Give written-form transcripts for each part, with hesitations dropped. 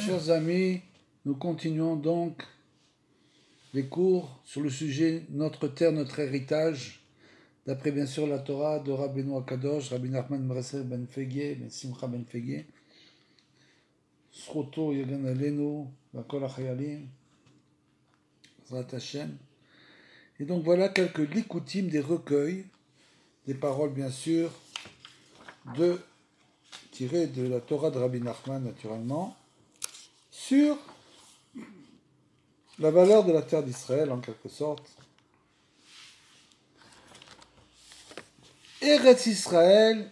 Chers amis, nous continuons donc les cours sur le sujet Notre terre, notre héritage, d'après bien sûr la Torah de Rabbeinu Akadosh, Rabbi Nachman Mresser ben Fegué, ben Simcha ben Fegué, Sroto Yagan Alenu, Vakol Achayalim, Zrat Hashem. Et donc voilà quelques likutim des recueils, des paroles bien sûr, tirées de la Torah de Rabbi Nachman naturellement, sur la valeur de la terre d'Israël en quelque sorte. Eretz Israël,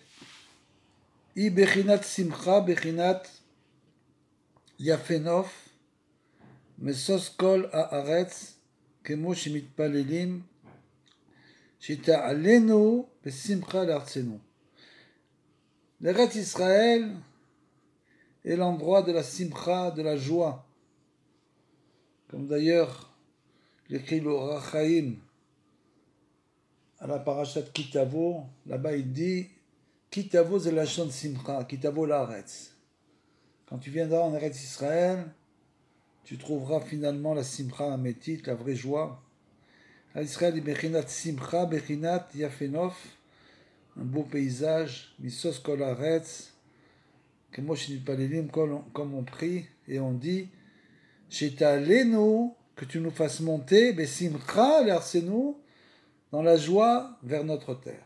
I bechinat simcha, bechinat yafenov, mesos kol haaretz, כמו שמתפללים, שתעלנו בשמחה לארצנו. L'Eretz Israël est l'endroit de la simcha, de la joie. Comme d'ailleurs l'écrit le Rachaim à la parashat Kitavo, là-bas il dit Kitavo c'est la lashon simcha, Kitavo la'aretz. Quand tu viendras en Eretz Israël, tu trouveras finalement la simcha amétite, la vraie joie. Israël est bechinat simcha, bechinat yafenov, un beau paysage, misos kol haaretz, comme on prie et on dit, Shetalenu, que tu nous fasses monter, besimcha l'arsenu, dans la joie vers notre terre.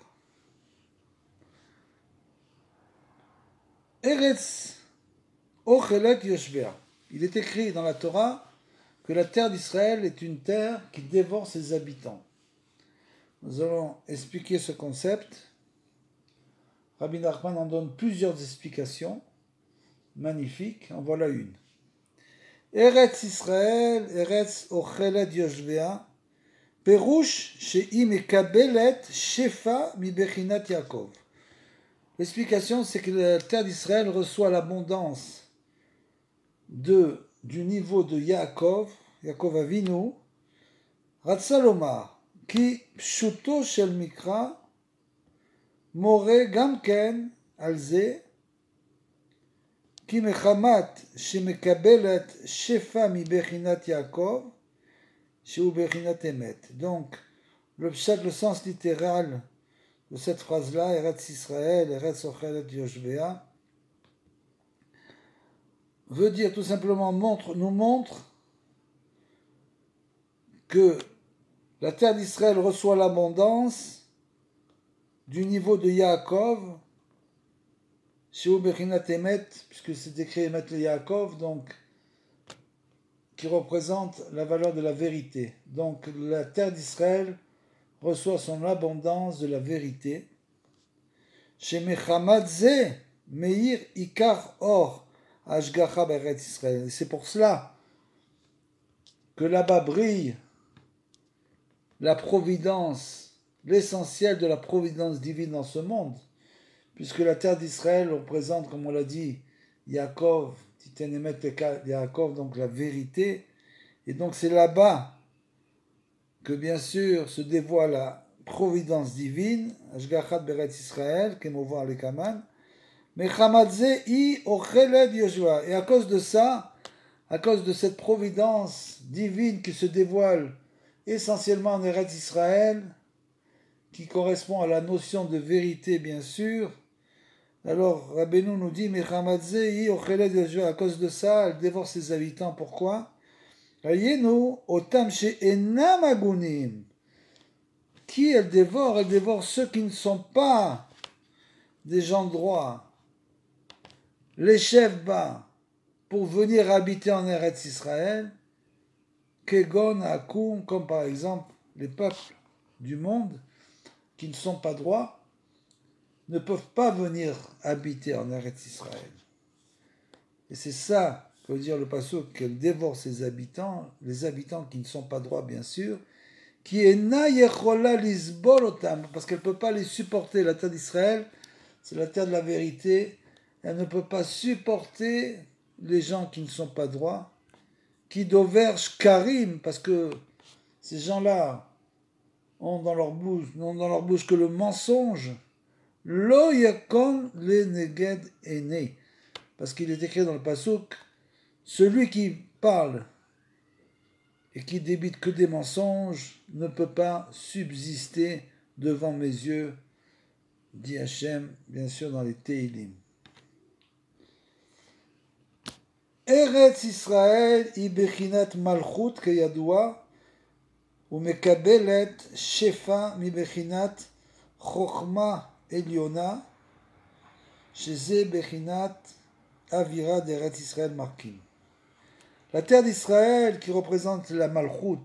Eretz ochelet yoshvea. Il est écrit dans la Torah que la terre d'Israël est une terre qui dévore ses habitants. Nous allons expliquer ce concept. Rabbi Nachman en donne plusieurs explications magnifiques. En voilà une. Eretz Israël, Eretz ochelet yoshvea, perush she'i mekabelet shefa mi bechinat Yaakov. L'explication, c'est que la terre d'Israël reçoit l'abondance du niveau de Yaakov Avinu, Ratsalomar, qui pshuto shel mikra, more gamken alze, qui mechamat shemekabelet shefa mi bechinat Yaakov, sheu bechinat emet. Donc, le sens littéral de cette phrase-là, Eretz Israël, Eretz ochelet yoshvea, veut dire tout simplement nous montre que la terre d'Israël reçoit l'abondance du niveau de Yaakov, Sheu bechinat emet, puisque c'est écrit Emet le Yaakov, donc qui représente la valeur de la vérité. Donc la terre d'Israël reçoit son abondance de la vérité. Shemechamad ze meir ikar or Ashgacha b'Eretz Israël. C'est pour cela que là-bas brille la providence, l'essentiel de la providence divine dans ce monde, puisque la terre d'Israël représente, comme on l'a dit, Yaakov, Titenemet Yaakov, donc la vérité, et donc c'est là-bas que bien sûr se dévoile la providence divine, Ashgachat b'Eretz Israël, Kemovar lekaman, et à cause de ça, à cause de cette providence divine qui se dévoile essentiellement en Eretz Israël, qui correspond à la notion de vérité bien sûr, alors Rabbeinu nous dit, à cause de ça, elle dévore ses habitants. Pourquoi? Qui elle dévore? Elle dévore ceux qui ne sont pas des gens droits, les chefs bas, pour venir habiter en Eretz Israël, Kegon, Akoum, comme par exemple les peuples du monde qui ne sont pas droits, ne peuvent pas venir habiter en Eretz Israël. Et c'est ça que veut dire le pasuk, qu'elle dévore ses habitants, les habitants qui ne sont pas droits bien sûr, qui est na yechola lisbol otam, parce qu'elle ne peut pas les supporter. La terre d'Israël, c'est la terre de la vérité. Elle ne peut pas supporter les gens qui ne sont pas droits, qui doverge karim, parce que ces gens-là ont dans leur bouche que le mensonge, lo yakon le neged ene, parce qu'il est écrit dans le pasuk Celui qui parle et qui débite que des mensonges ne peut pas subsister devant mes yeux, dit Hachem, bien sûr dans les Teilim. Eretz Israël היא בחינת מלכות כידוע ומקבלת שפע מבחינת חוכמה עליונה שזה בחינת אווירה d'Eretz Israël marquim. La terre d'Israël qui représente la Malchut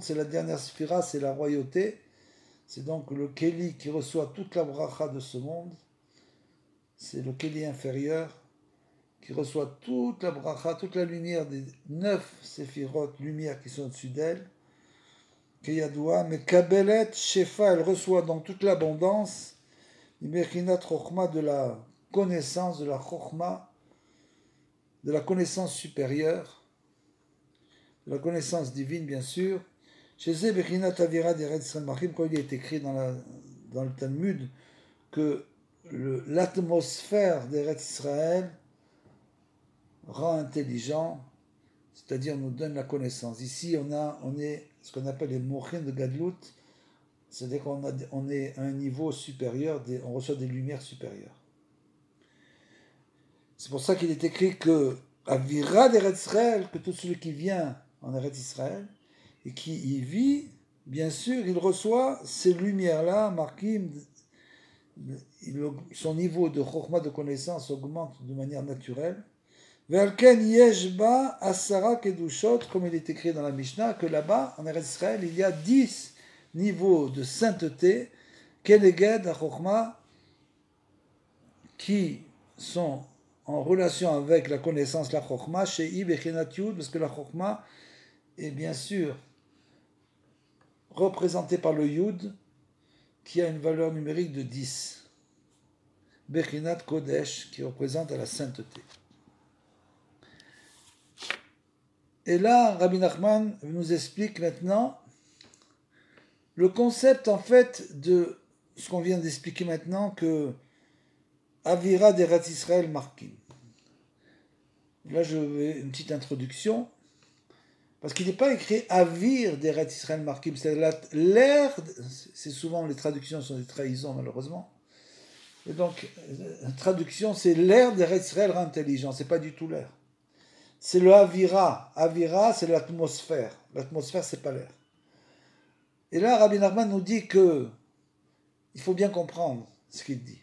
c'est la dernière sphira, c'est la royauté, c'est donc le Kéli qui reçoit toute la bracha de ce monde, c'est le Kéli inférieur qui reçoit toute la bracha, toute la lumière des 9 séphirotes, lumières qui sont au-dessus d'elle, Keyadoua, mais Kabelet, Shefa, elle reçoit donc toute l'abondance, Imechinat Chochma, de la connaissance, de la Chochma, de la connaissance supérieure, de la connaissance divine, bien sûr. Chez Zé, Bechinat Avira d'Eretz Israël Machim, quand il est écrit dans le Talmud que l'atmosphère d'Eretz Israël rend intelligent, c'est-à-dire nous donne la connaissance. Ici, on est ce qu'on appelle les mochin de Gadlut, c'est-à-dire qu'on est à un niveau supérieur, on reçoit des lumières supérieures. C'est pour ça qu'il est écrit que Avira d'Eretz Israël, que tout celui qui vient en Eretz Israël et qui y vit, bien sûr, il reçoit ces lumières-là, Markim, son niveau de chokhma, de connaissance augmente de manière naturelle. Ve'alken yeshba asara kedushot, comme il est écrit dans la Mishnah, que là-bas, en Eretz Israël, il y a 10 niveaux de sainteté, keneged ha-chokhma, qui sont en relation avec la connaissance, la chokhma, chez Ibechinat Yud, parce que la chokhma est bien sûr représentée par le Yud, qui a une valeur numérique de 10. Bechinat Kodesh, qui représente la sainteté. Et là, Rabbi Nachman nous explique maintenant le concept en fait de ce qu'on vient d'expliquer maintenant, que Avira d'Eretz Israël Markim. Là, je vais une petite introduction, parce qu'il n'est pas écrit Avir d'Eretz Israël Markim, c'est l'air, c'est souvent les traductions sont des trahisons malheureusement, et donc la traduction c'est l'air d'Eretz Israël rend intelligent, c'est pas du tout l'air. C'est le Avira. Avira, c'est l'atmosphère. L'atmosphère, c'est pas l'air. Et là, Rabbi Nachman nous dit que il faut bien comprendre ce qu'il dit.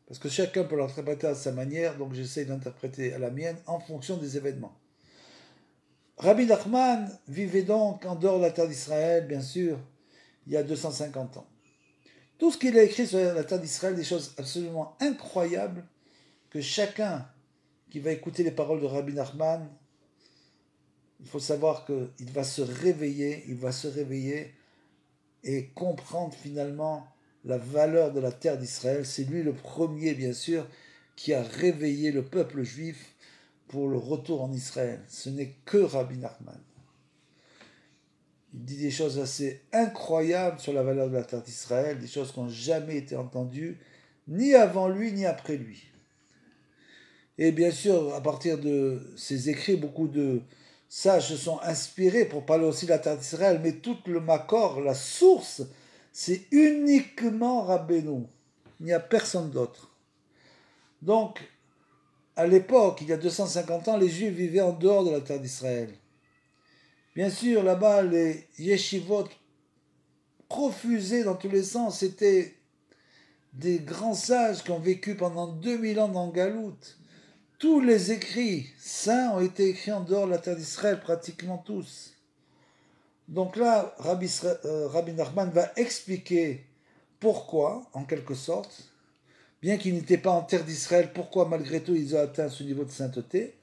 Parce que chacun peut l'interpréter à sa manière, donc j'essaie d'interpréter à la mienne en fonction des événements. Rabbi Nachman vivait donc en dehors de la terre d'Israël, bien sûr, il y a 250 ans. Tout ce qu'il a écrit sur la terre d'Israël, des choses absolument incroyables que chacun qui va écouter les paroles de Rabbi Nachman, il faut savoir qu'il va se réveiller, et comprendre finalement la valeur de la terre d'Israël. C'est lui le premier, bien sûr, qui a réveillé le peuple juif pour le retour en Israël. Ce n'est que Rabbi Nachman. Il dit des choses assez incroyables sur la valeur de la terre d'Israël, des choses qui n'ont jamais été entendues, ni avant lui, ni après lui. Et bien sûr, à partir de ses écrits, beaucoup de sages se sont inspirés pour parler aussi de la terre d'Israël, mais tout le Makor, la source, c'est uniquement Rabbeinu. Il n'y a personne d'autre. Donc, à l'époque, il y a 250 ans, les Juifs vivaient en dehors de la terre d'Israël. Bien sûr, là-bas, les yeshivot profusaient dans tous les sens. C'était des grands sages qui ont vécu pendant 2000 ans dans Galout. Tous les écrits saints ont été écrits en dehors de la terre d'Israël, pratiquement tous. Donc là, Rabbi Nachman va expliquer pourquoi, en quelque sorte, bien qu'ils n'étaient pas en terre d'Israël, pourquoi malgré tout ils ont atteint ce niveau de sainteté.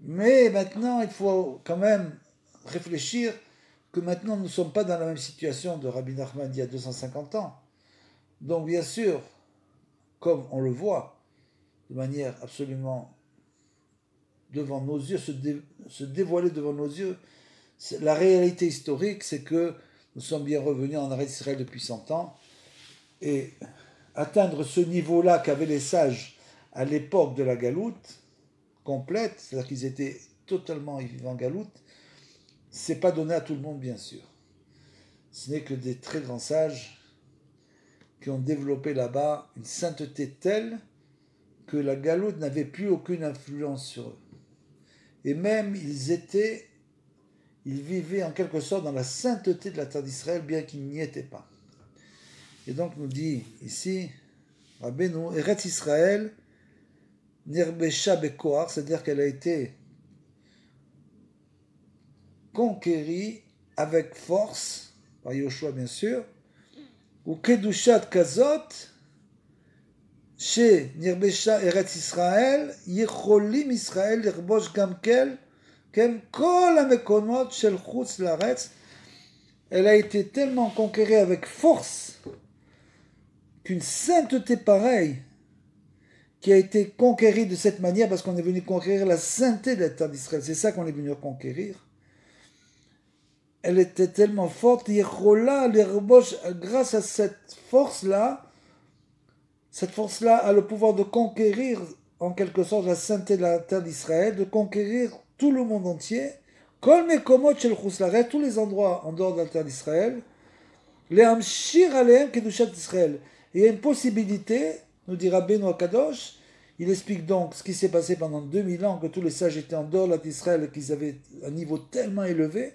Mais maintenant, il faut quand même réfléchir que maintenant nous ne sommes pas dans la même situation de Rabbi Nachman d'il y a 250 ans. Donc bien sûr, comme on le voit, de manière absolument devant nos yeux, se dévoiler devant nos yeux. La réalité historique, c'est que nous sommes bien revenus en Eretz Israël depuis 100 ans, et atteindre ce niveau-là qu'avaient les sages à l'époque de la Galoute, complète, c'est-à-dire qu'ils étaient totalement en galoute, c'est pas donné à tout le monde, bien sûr. Ce n'est que des très grands sages qui ont développé là-bas une sainteté telle que la galoute n'avait plus aucune influence sur eux. Et même ils vivaient en quelque sorte dans la sainteté de la terre d'Israël, bien qu'ils n'y étaient pas. Et donc nous dit ici, Rabbeinu, Eretz Israël, Nirbesha Bekoar, c'est-à-dire qu'elle a été conquérie avec force, par Yoshua bien sûr, ou Kedushat Kazot, chez Nirbesha Eretz Israël, Yecholim Israël, Lirbosh Gamkel, Kem Kol HaMekonot Shel Chutz Laaretz, elle a été tellement conquérée avec force qu'une sainteté pareille, qui a été conquérie de cette manière, parce qu'on est venu conquérir la sainteté de la terre d'Israël, c'est ça qu'on est venu conquérir, elle était tellement forte, grâce à cette force-là a le pouvoir de conquérir, en quelque sorte, la sainteté de la terre d'Israël, de conquérir tout le monde entier, tous les endroits en dehors de la terre d'Israël, les Hamshir Aleem Kedushat d'Israël. Il y a une possibilité, nous dit Rabbeinu Akadosh, il explique donc ce qui s'est passé pendant 2000 ans, que tous les sages étaient en dehors de la terre d'Israël et qu'ils avaient un niveau tellement élevé.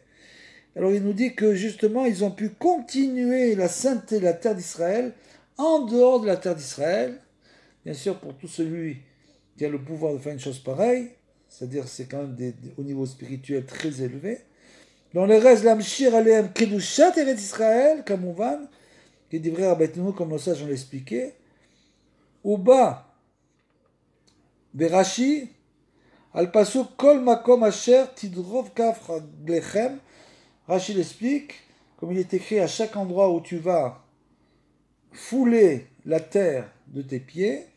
Alors il nous dit que justement, ils ont pu continuer la sainteté de la terre d'Israël en dehors de la terre d'Israël. Bien sûr, pour tout celui qui a le pouvoir de faire une chose pareille, c'est-à-dire c'est quand même au niveau spirituel très élevé. Dans le reste, l'Amshir Aleem Kedushat Eretz Israël, comme on va, qui dit vrai Rabbeinu, comme nos sages ont expliqué, Uba Berashi, Al Pasuk Kol Makom Asher Tidrov Kaf Lechem. Rachid explique, comme il est écrit, à chaque endroit où tu vas fouler la terre de tes pieds,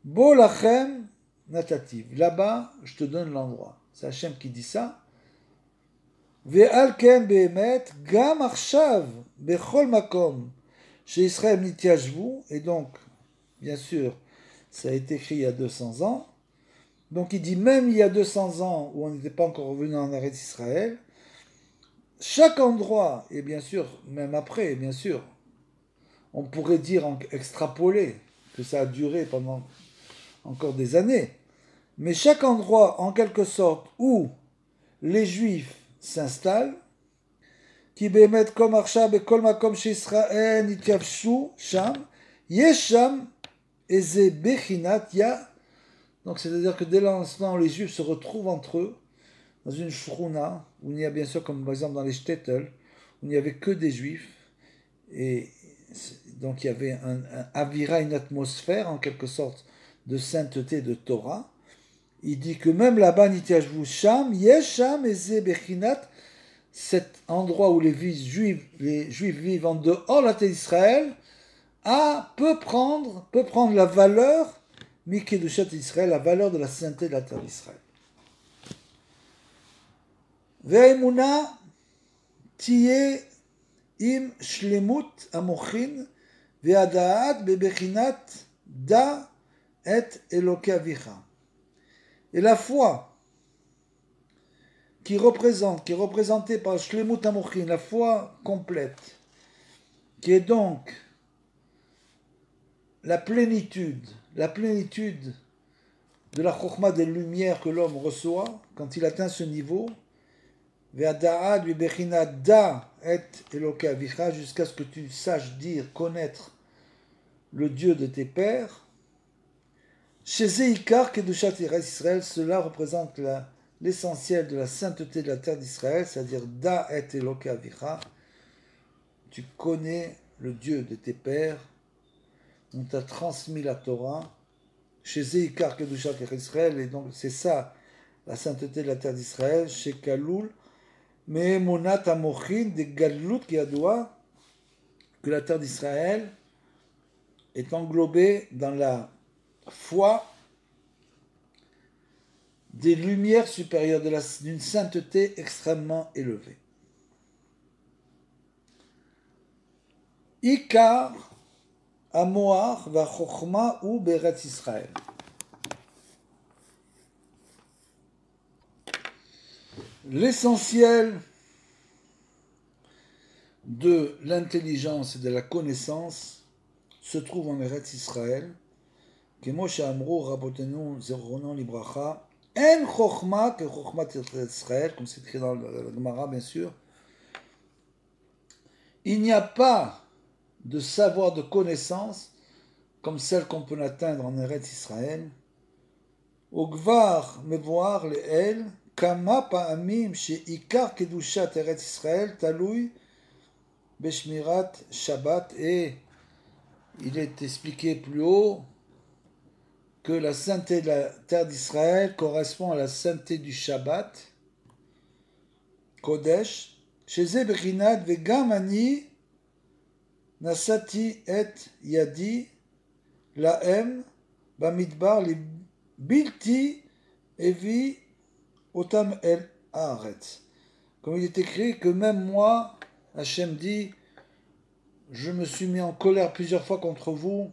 Bo Lachem Natativ. Là-bas, je te donne l'endroit. C'est Hachem qui dit ça. Ve'al ken be'emet gam arshav bechol makom chez Israël nitiashvu. Et donc, bien sûr, ça a été écrit il y a 200 ans. Donc il dit, même il y a 200 ans où on n'était pas encore revenu en Eretz Israël, chaque endroit, et bien sûr, même après, bien sûr, on pourrait dire, extrapoler, que ça a duré pendant encore des années, mais chaque endroit, en quelque sorte, où les Juifs s'installent, qui bémet comme Arshab et kol makom chez Israël, nitiavshu, sham, yesham, eze bechinat, ya. Donc c'est-à-dire que dès l'instant où les Juifs se retrouvent entre eux, dans une shruna, où il y a bien sûr, comme par exemple dans les shtetl, où il n'y avait que des Juifs, et donc il y avait un avira, une atmosphère en quelque sorte de sainteté de Torah. Il dit que même là-bas, nitiashvu sham, yesham eze bechinat, cet endroit où les Juifs vivent en dehors de la terre d'Israël, peut prendre la valeur, Mikedushat Israël, la valeur de la sainteté de la terre d'Israël. Ve'emuna tiye im shlemut amochin ve'adaat bebechinat da et Eloke avicha. Et la foi qui est représentée par shlemut amochin, la foi complète, qui est donc la plénitude de la chokhmah des lumières que l'homme reçoit quand il atteint ce niveau, jusqu'à ce que tu saches dire, connaître le Dieu de tes pères. Chez Zeikar Kedushat Israël, cela représente l'essentiel de la sainteté de la terre d'Israël, c'est-à-dire Da et Eloke Avicha. Tu connais le Dieu de tes pères, on t'a transmis la Torah. Chez Zeikar Kedushat Israël, et donc c'est ça la sainteté de la terre d'Israël. Chez Kaloul, mais Monat Amochin de Gadlut qui a doigt que la terre d'Israël est englobée dans la foi des lumières supérieures d'une sainteté extrêmement élevée. Ikar Amoar va Chochma ou Beretz Israël. L'essentiel de l'intelligence et de la connaissance se trouve en Eretz Israël. כמו שאמרו רבותינו זיכרונם לברכה, אין חוכמה כחוכמת ישראל, comme c'est écrit dans la Gemara bien sûr. Il n'y a pas de savoir, de connaissance comme celle qu'on peut atteindre en Eretz Israël. וכבר מבואר לאל כמה פעמים שעיקר קדושת ארץ ישראל תלוי בשמירת שבת, et il est expliqué plus haut que la sainteté de la terre d'Israël correspond à la sainteté du Shabbat, Kodesh, שזה בחינת וגם אני נשאתי את ידי להם במדבר לבלתי הביא אותם אל הארץ. Comme il est écrit que même moi, Hachem dit, je me suis mis en colère plusieurs fois contre vous,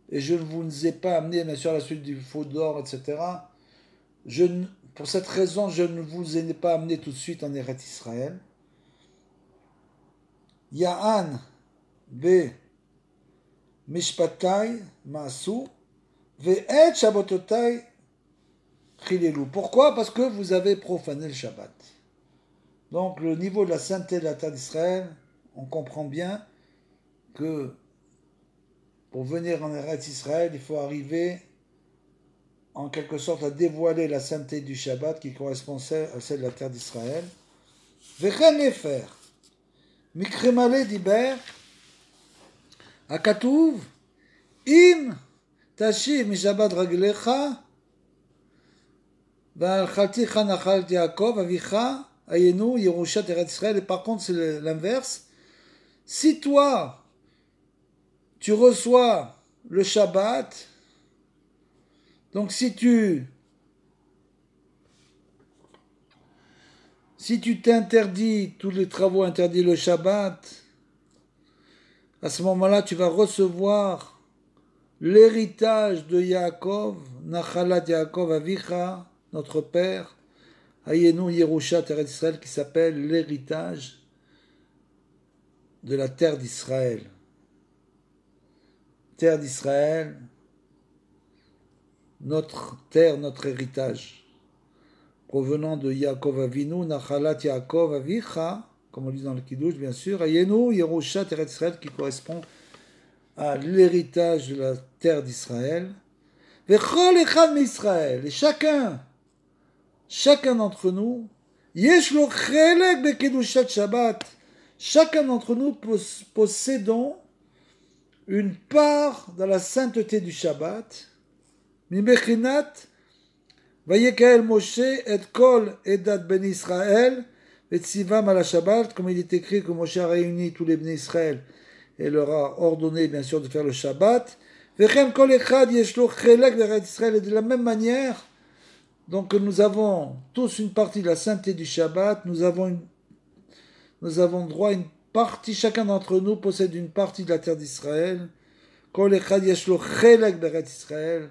et je ne vous ai pas amené, bien sûr, à la suite du faux d'or, etc. Pour cette raison, je ne vous ai pas amené tout de suite en Eretz Israël. Ya'an be mishpatai ma'asu ve'et shabbatotai chilelu. Pourquoi? Parce que vous avez profané le Shabbat. Donc, le niveau de la sainteté de la terre d'Israël, on comprend bien que pour venir en Eretz Israël, il faut arriver en quelque sorte à dévoiler la sainteté du Shabbat qui correspond à celle de la terre d'Israël. Vechen lefer, mikre male diber, הכתוב, אם תשיב משבת רגליך, ואכלתיך נחלת יעקב, אביך, היינו ירושת ארץ ישראל. Et par contre, c'est l'inverse. Si toi, tu reçois le Shabbat, donc si tu t'interdis tous les travaux interdits le Shabbat, à ce moment-là, tu vas recevoir l'héritage de Yaakov, Nachalat Yaakov Avicha, notre père, Hayenu Yerushat Eretz Israël, qui s'appelle l'héritage de la terre d'Israël. Terre d'Israël, notre terre, notre héritage, provenant de Yaakov Avinu, Nachalat Yaakov Avicha, comme on dit dans le Kiddush, bien sûr, Hayenu Yerushat Eretz Israël, qui correspond à l'héritage de la terre d'Israël. Vechol echad m'Israël, et chacun d'entre nous, yesh lo chelek bekedushat Shabbat, chacun d'entre nous possédons une part dans la sainteté du Shabbat. Mibechinat vayekael Moshe et kol edat ben Israël et tzivam ala Shabbat, comme il est écrit que Moshe a réuni tous les ben Israël et leur a ordonné bien sûr de faire le Shabbat. Vechem kol echad yesh lo chelek be'eretz Israël, et de la même manière, donc nous avons tous une partie de la sainteté du Shabbat, nous avons droit à une partie, chacun d'entre nous possède une partie de la terre d'Israël. Kol echad yesh lo chelek be'eretz Israël.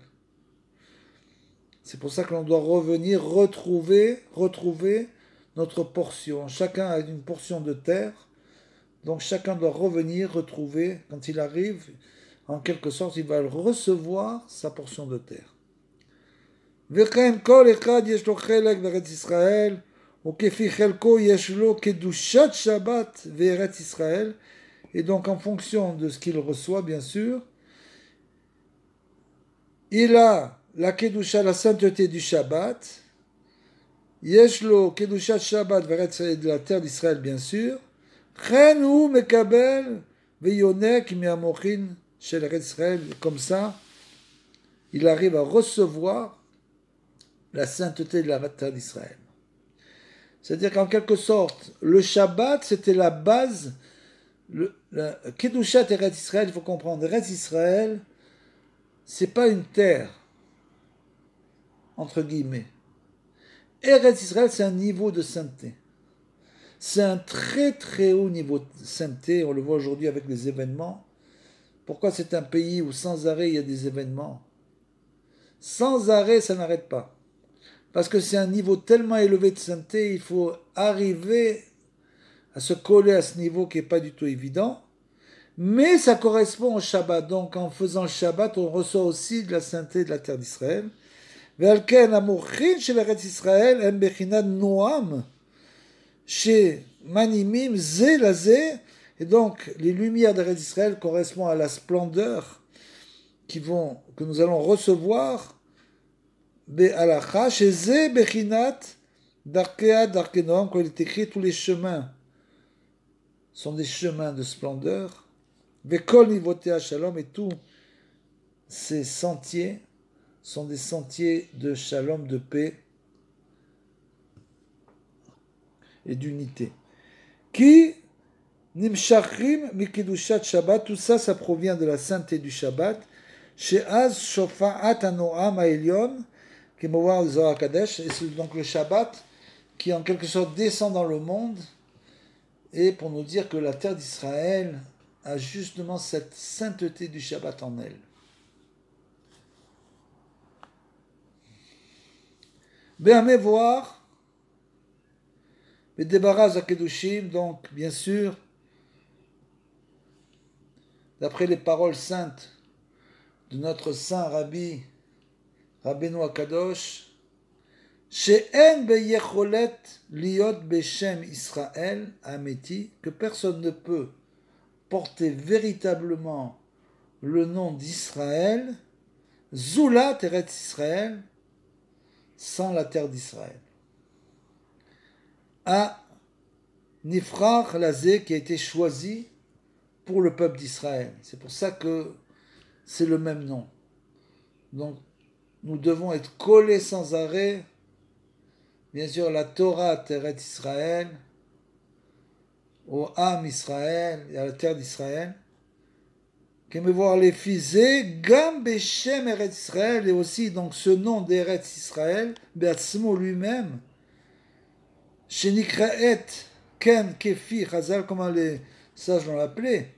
C'est pour ça que l'on doit revenir, retrouver notre portion. Chacun a une portion de terre, donc chacun doit revenir, retrouver. Quand il arrive, en quelque sorte, il va recevoir sa portion de terre. V'chen kol echad yesh lo chelek be'eretz Israël, ukefi chelko yesh lo kedushat Shabbat ve'eretz Israël. Et donc, en fonction de ce qu'il reçoit, bien sûr, il a la kedusha, la sainteté du Shabbat, Yeshlo kedushat Shabbat ve'eretz Israël, de la terre d'Israël, bien sûr, chen hu mekabel ve'yonek mi'amochin shel eretz Israël. Comme ça, il arrive à recevoir la sainteté de la terre d'Israël. C'est-à-dire qu'en quelque sorte, le Shabbat, c'était la base, la kedushat Eretz Israël, il faut comprendre, Eretz Israël, c'est pas une terre, entre guillemets. Eretz Israël, c'est un niveau de sainteté. C'est un très très haut niveau de sainteté, on le voit aujourd'hui avec les événements. Pourquoi c'est un pays où sans arrêt il y a des événements? Sans arrêt, ça n'arrête pas. parce que c'est un niveau tellement élevé de sainteté, il faut arriver à se coller à ce niveau qui n'est pas du tout évident. Mais ça correspond au Shabbat. Donc en faisant le Shabbat, on reçoit aussi de la sainteté de la terre d'Israël. ועל כן המוחין של ארץ ישראל הם בחינת נועם שמנימים זה לזה, et donc les lumières d'Eretz Israël correspondent à la splendeur que nous allons recevoir בהלכה, שזה בחינת דרכיה דרכי נועם, quand il est écrit tous les chemins sont des chemins de splendeur, וכל נתיבותיה שלום, et tous ces sentiers sont des sentiers de shalom, de paix et d'unité. Qui nimshachrim mikidushat Shabbat, tout ça, ça provient de la sainteté du Shabbat. She'az shofa'at hanoam ha'elyon, qui me voit au Zohar Kadesh, et c'est donc le Shabbat qui en quelque sorte descend dans le monde, et pour nous dire que la terre d'Israël a justement cette sainteté du Shabbat en elle. Béamé voir, mais débarras à Kedushim, donc bien sûr, d'après les paroles saintes de notre saint Rabbi, Rabbeinu Akadosh, She'en beyecholet liot beshem Israël ameti, que personne ne peut porter véritablement le nom d'Israël, Zulat Eretz Israël, sans la terre d'Israël. À Nifrach Lazé, qui a été choisi pour le peuple d'Israël. C'est pour ça que c'est le même nom. Donc, nous devons être collés sans arrêt, bien sûr, la Torah Teret Israël, au Am Israël et à la terre d'Israël. Qui me voir les fils, Gam Beshem Eretz Israël, et aussi donc ce nom d'Eretz Israël, Beatzmo lui-même, Shenikraet Ken Kefi Chazal, comment les sages l'ont appelé,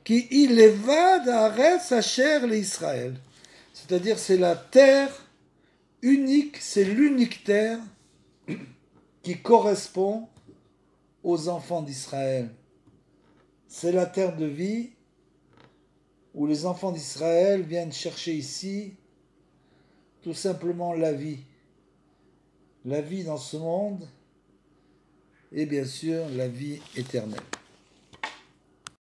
qui il évad Aretz Asher le Israël. C'est-à-dire, c'est la terre unique, c'est l'unique terre qui correspond aux enfants d'Israël. C'est la terre de vie où les enfants d'Israël viennent chercher ici tout simplement la vie dans ce monde et bien sûr la vie éternelle.